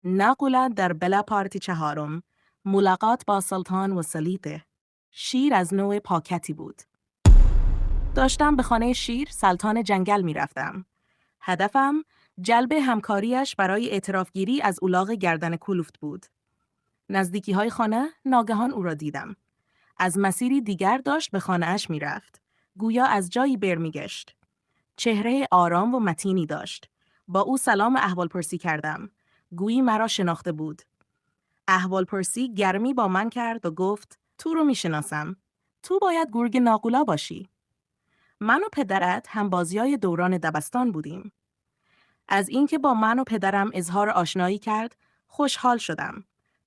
نقل در بلا پارتی چهارم، ملاقات با سلطان و سلیطه. شیر از نوع پاکتی بود. داشتم به خانه شیر سلطان جنگل می رفتم. هدفم جلب همکاریش برای اعترافگیری از الاغ گردن کلوفت بود. نزدیکی های خانه ناگهان او را دیدم. از مسیری دیگر داشت به خانه اش می رفت. گویا از جایی برمی گشت. چهره آرام و متینی داشت. با او سلام احوالپرسی کردم. گویی مرا شناخته بود. احوالپرسی گرمی با من کرد و گفت تو رو می شناسم. تو باید گرگ ناقولا باشی. من و پدرت هم بازیای دوران دبستان بودیم. از اینکه با من و پدرم اظهار آشنایی کرد، خوشحال شدم.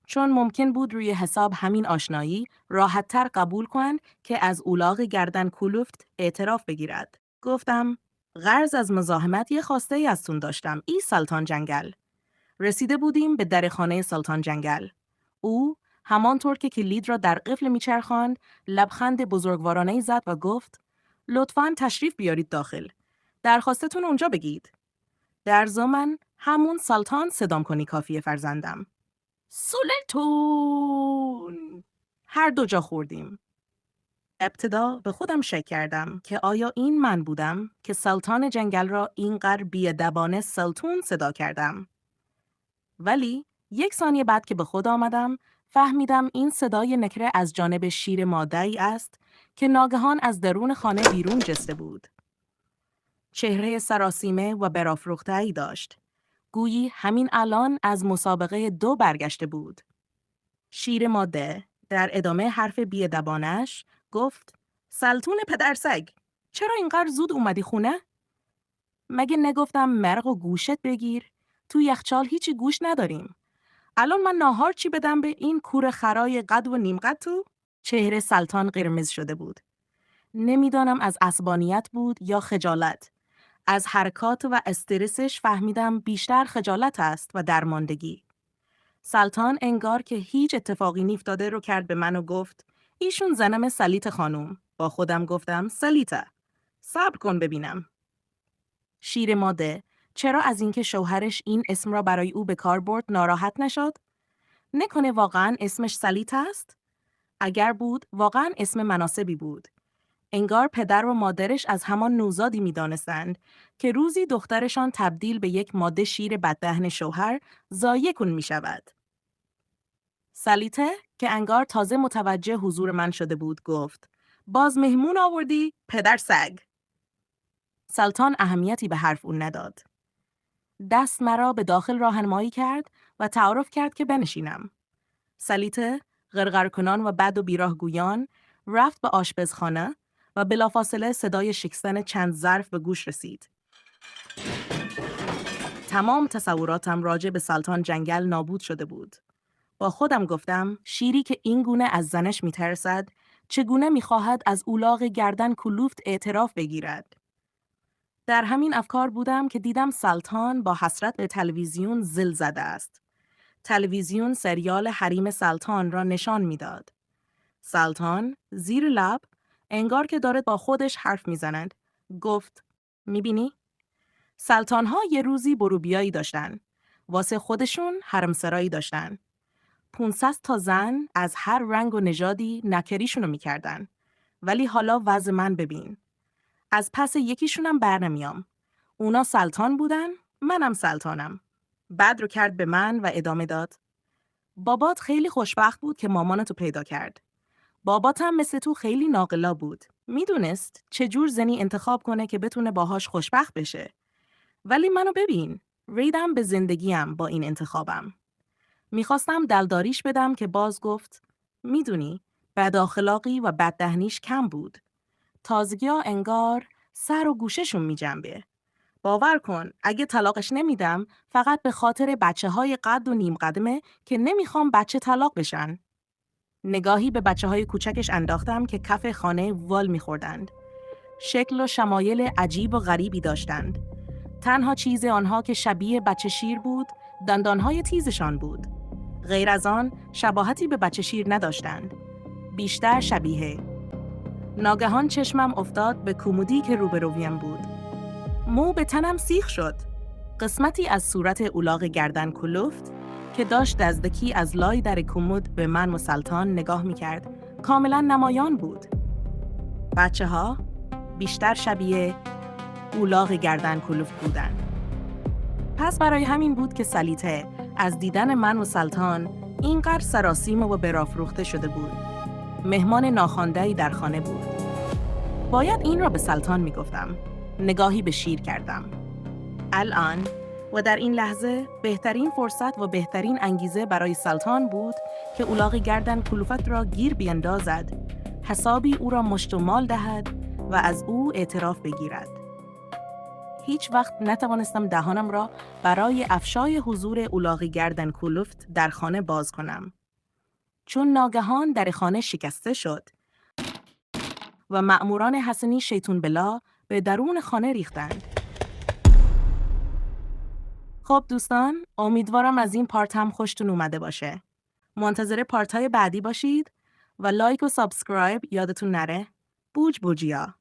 چون ممکن بود روی حساب همین آشنایی راحت‌تر قبول کنند که از الاغ گردن کلوفت اعتراف بگیرد. گفتم غرض از مزاحمت یه خواسته ای از تون داشتم. ای سلطان جنگل. رسیده بودیم به در خانه سلطان جنگل. او همانطور که کلید را در قفل میچرخاند، لبخند بزرگوارانه‌ای زد و گفت لطفاً تشریف بیارید داخل. درخواستتون اونجا بگید. در ضمن همون سلطان صدام کنی کافیه فرزندم. سلطون! هر دو جا خوردیم. ابتدا به خودم شک کردم که آیا این من بودم که سلطان جنگل را اینقدر بی‌ادبانه سلطون صدا کردم. ولی یک ثانیه بعد که به خود آمدم فهمیدم این صدای نکره از جانب شیر ماده‌ای است که ناگهان از درون خانه بیرون جسته بود. چهره سراسیمه و برافروخته‌ای داشت. گویی همین الان از مسابقه 2 برگشته بود. شیر ماده در ادامه حرف بی‌ادبانش گفت سلطون پدرسگ، چرا اینقدر زود اومدی خونه؟ مگه نگفتم مرغ و گوشت بگیر؟ تو یخچال هیچی گوش نداریم. الان من ناهار چی بدم به این کور خرای قد و نیم قد تو؟ چهره سلطان قرمز شده بود. نمیدانم از عصبانیت بود یا خجالت. از حرکات و استرسش فهمیدم بیشتر خجالت است و درماندگی. سلطان انگار که هیچ اتفاقی نیفتاده رو کرد به من و گفت ایشون زنم سلیط خانوم. با خودم گفتم سلیطه. صبر کن ببینم. شیر ماده چرا از اینکه شوهرش این اسم را برای او به کار برد ناراحت نشد؟ نکنه واقعاً اسمش سلیط است؟ اگر بود واقعاً اسم مناسبی بود. انگار پدر و مادرش از همان نوزادی می‌دانستند که روزی دخترشان تبدیل به یک ماده شیر بددهن شوهر ضایع می‌شود. سلیته که انگار تازه متوجه حضور من شده بود گفت باز مهمون آوردی؟ پدر سگ. سلطان اهمیتی به حرف اون نداد. دست مرا به داخل راهنمایی کرد و تعارف کرد که بنشینم. سلیته غرغر کنان و بد و بیراه گویان رفت به آشپزخانه و بلافاصله صدای شکستن چند ظرف به گوش رسید. تمام تصوراتم راجع به سلطان جنگل نابود شده بود. با خودم گفتم شیری که این گونه از زنش میترسد چگونه میخواهد از الاغ گردن کلوفت اعتراف بگیرد. در همین افکار بودم که دیدم سلطان با حسرت به تلویزیون زل زده است. تلویزیون سریال حریم سلطان را نشان میداد. سلطان زیر لب انگار که دارد با خودش حرف میزند گفت میبینی؟ سلطان‌ها یه روزی بروبیایی داشتن. واسه خودشون حرمسرایی داشتن. 500 تا زن از هر رنگ و نژادی نکریشونو میکردن. ولی حالا وضع من ببین. از پس یکیشونم برنمیام. اونا سلطان بودن، منم سلطانم. بعد رو کرد به من و ادامه داد. بابات خیلی خوشبخت بود که مامانتو پیدا کرد. بابات هم مثل تو خیلی ناقلا بود. میدونست چجور زنی انتخاب کنه که بتونه باهاش خوشبخت بشه. ولی منو ببین. ریدم به زندگیم با این انتخابم. میخواستم دلداریش بدم که باز گفت میدونی بد اخلاقی و بددهنیش کم بود. تازگی‌ها انگار سر و گوششون میجنبه. باور کن اگه طلاقش نمیدم فقط به خاطر بچه‌های قد و نیم قدمه که نمیخوام بچه طلاق بشن. نگاهی به بچه‌های کوچکش انداختم که کف خانه وال میخوردند. شکل و شمایل عجیب و غریبی داشتند. تنها چیز آنها که شبیه بچه شیر بود دندانهای تیزشان بود. غیر از آن شباهتی به بچه شیر نداشتند. بیشتر شبیه. ناگهان چشمم افتاد به کمدی که روبرویم بود. مو به تنم سیخ شد. قسمتی از صورت الاغ گردن کلوفت که داشت دزدکی از لای در کمد به من و سلطان نگاه می‌کرد، کاملا نمایان بود. بچه‌ها بیشتر شبیه اولاغ گردن کلفت بودن. پس برای همین بود که سلیطه از دیدن من و سلطان اینقدر سراسیم و برافروخته شده بود. مهمان ناخوانده‌ای در خانه بود. باید این را به سلطان میگفتم. نگاهی به شیر کردم. الان و در این لحظه بهترین فرصت و بهترین انگیزه برای سلطان بود که اولاغ گردن کلوفت را گیر بیندازد، حسابی او را مشت و مال دهد و از او اعتراف بگیرد. هیچ وقت نتوانستم دهانم را برای افشای حضور اولاغ گردن کلوفت در خانه باز کنم. چون ناگهان در خانه شکسته شد و مأموران حسنی شیطون بلا به درون خانه ریختند. خب دوستان، امیدوارم از این پارت هم خوشتون اومده باشه. منتظر پارت های بعدی باشید و لایک و سابسکرایب یادتون نره. بوج بوجیا.